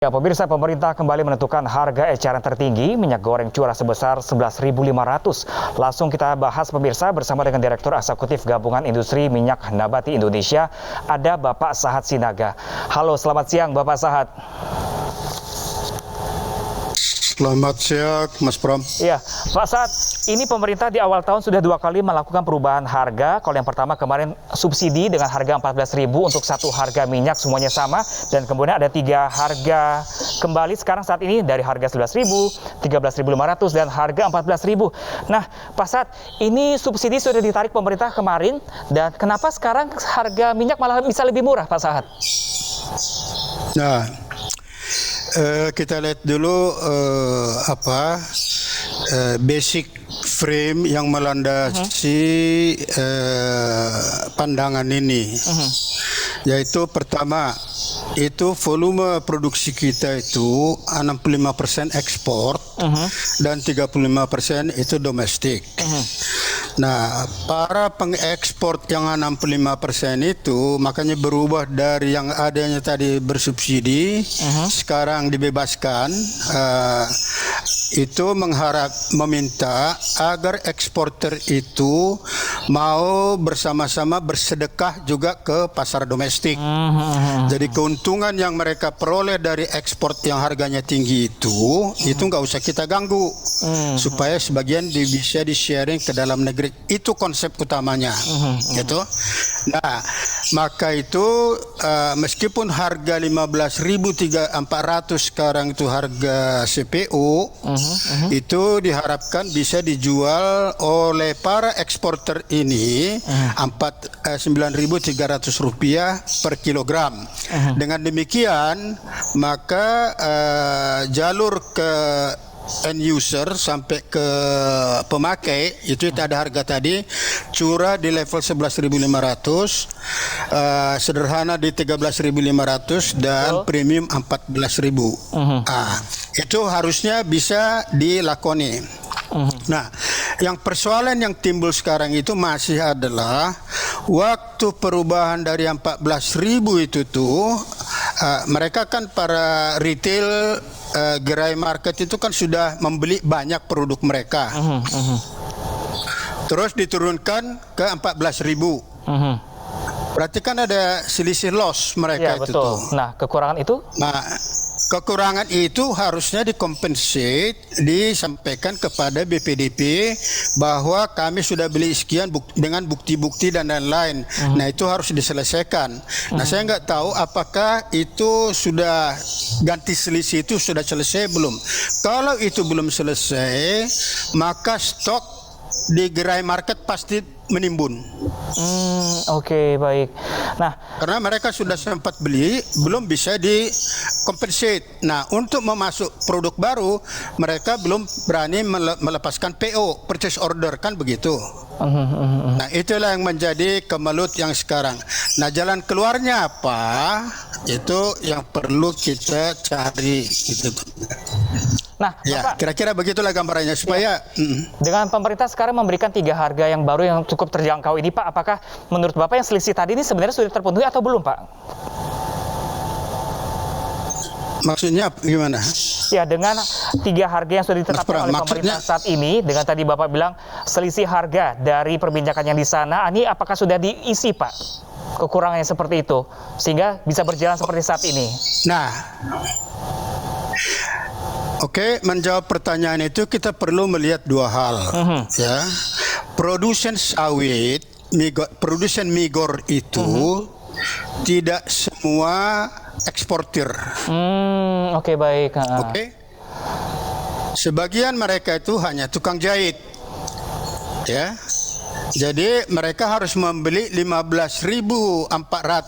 Ya, pemirsa, pemerintah kembali menentukan harga eceran tertinggi minyak goreng curah sebesar 11.500. Langsung kita bahas, pemirsa, bersama dengan Direktur Eksekutif Gabungan Industri Minyak Nabati Indonesia, ada Bapak Sahat Sinaga. Halo, selamat siang Bapak Sahat. Selamat siang, Mas Pram. Iya, Pak Sahat, ini pemerintah di awal tahun sudah 2 kali melakukan perubahan harga. Kalau yang pertama kemarin subsidi dengan harga 14.000 untuk satu harga minyak semuanya sama. Dan kemudian ada 3 harga kembali sekarang saat ini dari harga 11.000, 13.500 dan harga 14.000. Nah, Pak Sahat, ini subsidi sudah ditarik pemerintah kemarin. Dan kenapa sekarang harga minyak malah bisa lebih murah, Pak Sahat? Nah, kita lihat dulu basic frame yang melandasi pandangan ini, yaitu pertama itu volume produksi kita itu 65% ekspor dan 35% itu domestik. Nah, para pengekspor yang 65% itu makanya berubah dari yang adanya tadi bersubsidi sekarang dibebaskan. Itu meminta agar eksporter itu mau bersama-sama bersedekah juga ke pasar domestik. Jadi keuntungan yang mereka peroleh dari ekspor yang harganya tinggi itu nggak usah kita ganggu, supaya sebagian bisa di-sharing ke dalam negeri. Itu konsep utamanya, gitu. Nah, maka itu meskipun harga 15.400 sekarang itu harga CPO, itu diharapkan bisa dijual oleh para eksporter ini 9.300 rupiah per kilogram. Dengan demikian maka jalur ke end user sampai ke pemakai itu ada harga tadi curah di level 11.500, sederhana di 13.500 dan premium 14.000. Itu harusnya bisa dilakoni. Nah, yang persoalan yang timbul sekarang itu masih adalah waktu perubahan dari 14.000 itu tuh mereka kan para retail gerai market itu kan sudah membeli banyak produk mereka. Terus diturunkan ke 14.000. Berarti kan ada selisih loss mereka, ya, itu betul. tuh. Nah, kekurangan itu? Nah, kekurangan itu harusnya dikompensate, disampaikan kepada BPDP bahwa kami sudah beli sekian dengan bukti-bukti dan lain-lain. Nah, itu harus diselesaikan. Nah, saya nggak tahu apakah itu sudah ganti selisih itu sudah selesai belum. Kalau itu belum selesai, maka stok di gerai market pasti menimbun. Oke, baik. Nah, karena mereka sudah sempat beli, belum bisa dikompensate. Nah, untuk memasuk produk baru, mereka belum berani melepaskan PO, purchase order, kan begitu. Nah, itulah yang menjadi kemelut yang sekarang. Nah, jalan keluarnya apa? Itu yang perlu kita cari, gitu. Nah, ya, kira-kira begitulah gambarannya supaya dengan pemerintah sekarang memberikan 3 harga yang baru yang cukup terjangkau ini, Pak, apakah menurut Bapak yang selisih tadi ini sebenarnya sudah terpenuhi atau belum, Pak? Maksudnya gimana? Ya, dengan 3 harga yang sudah ditetapkan oleh pemerintah saat ini, dengan tadi Bapak bilang selisih harga dari perbincangan yang di sana, ini apakah sudah diisi, Pak? Kekurangannya seperti itu, sehingga bisa berjalan seperti saat ini. Nah, oke, menjawab pertanyaan itu kita perlu melihat 2 hal, ya. Produsen sawit, produsen migor itu tidak semua eksportir. Oke, baik. Oke. Sebagian mereka itu hanya tukang jahit, ya. Jadi mereka harus membeli 15.400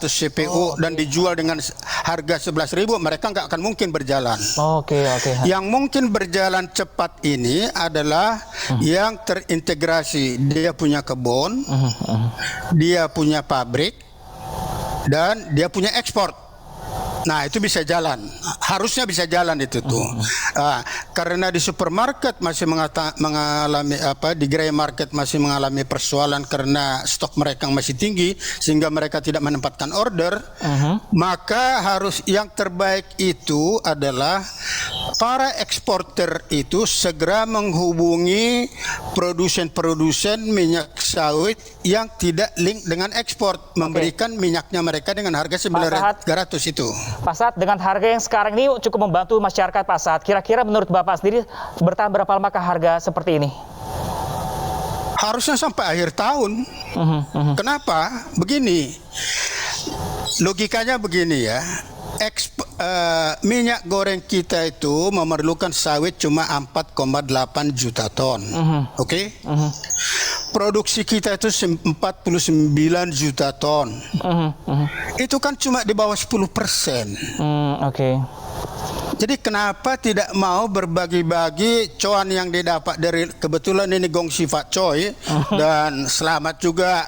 CPO dan dijual dengan harga 11.000, mereka nggak akan mungkin berjalan. Oke. Yang mungkin berjalan cepat ini adalah yang terintegrasi. Dia punya kebun, dia punya pabrik, dan dia punya ekspor. Nah, itu bisa jalan. Harusnya bisa jalan itu tuh. Karena di supermarket masih mengalami di gerai market masih mengalami persoalan karena stok mereka masih tinggi sehingga mereka tidak menempatkan order. Maka yang terbaik itu adalah para eksporter itu segera menghubungi produsen-produsen minyak sawit yang tidak link dengan ekspor, memberikan minyaknya mereka dengan harga 900 itu. Pak Saad, dengan harga yang sekarang ini cukup membantu masyarakat, Pak Saad. Kira-kira menurut Bapak sendiri bertahan berapa lama harga seperti ini? Harusnya sampai akhir tahun. Kenapa? Begini, logikanya begini ya. Minyak goreng kita itu memerlukan sawit cuma 4,8 juta ton. Oke? Produksi kita itu 49 juta ton. Itu kan cuma di bawah 10%. Oke. Jadi kenapa tidak mau berbagi-bagi cuan yang didapat dari, kebetulan ini gongsi Pak Choi, dan selamat juga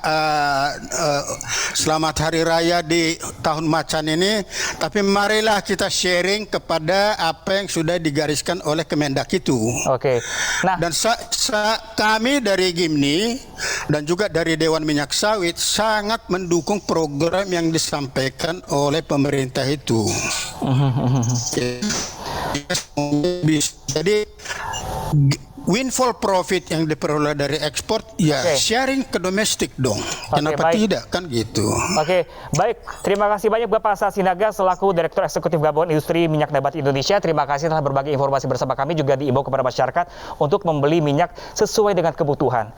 selamat hari raya di tahun macan ini. Tapi marilah kita sharing kepada apa yang sudah digariskan oleh Kemendak itu. Oke. Nah, dan kami dari GIMNI dan juga dari Dewan Minyak Sawit sangat mendukung program yang disampaikan oleh pemerintah itu. Jadi windfall profit yang diperoleh dari ekspor sharing ke domestik dong. Kenapa tidak kan gitu. Oke, baik. Terima kasih banyak Bapak Saad Sinaga selaku Direktur Eksekutif Gabungan Industri Minyak Nabati Indonesia. Terima kasih telah berbagi informasi bersama kami, juga diimbau kepada masyarakat untuk membeli minyak sesuai dengan kebutuhan.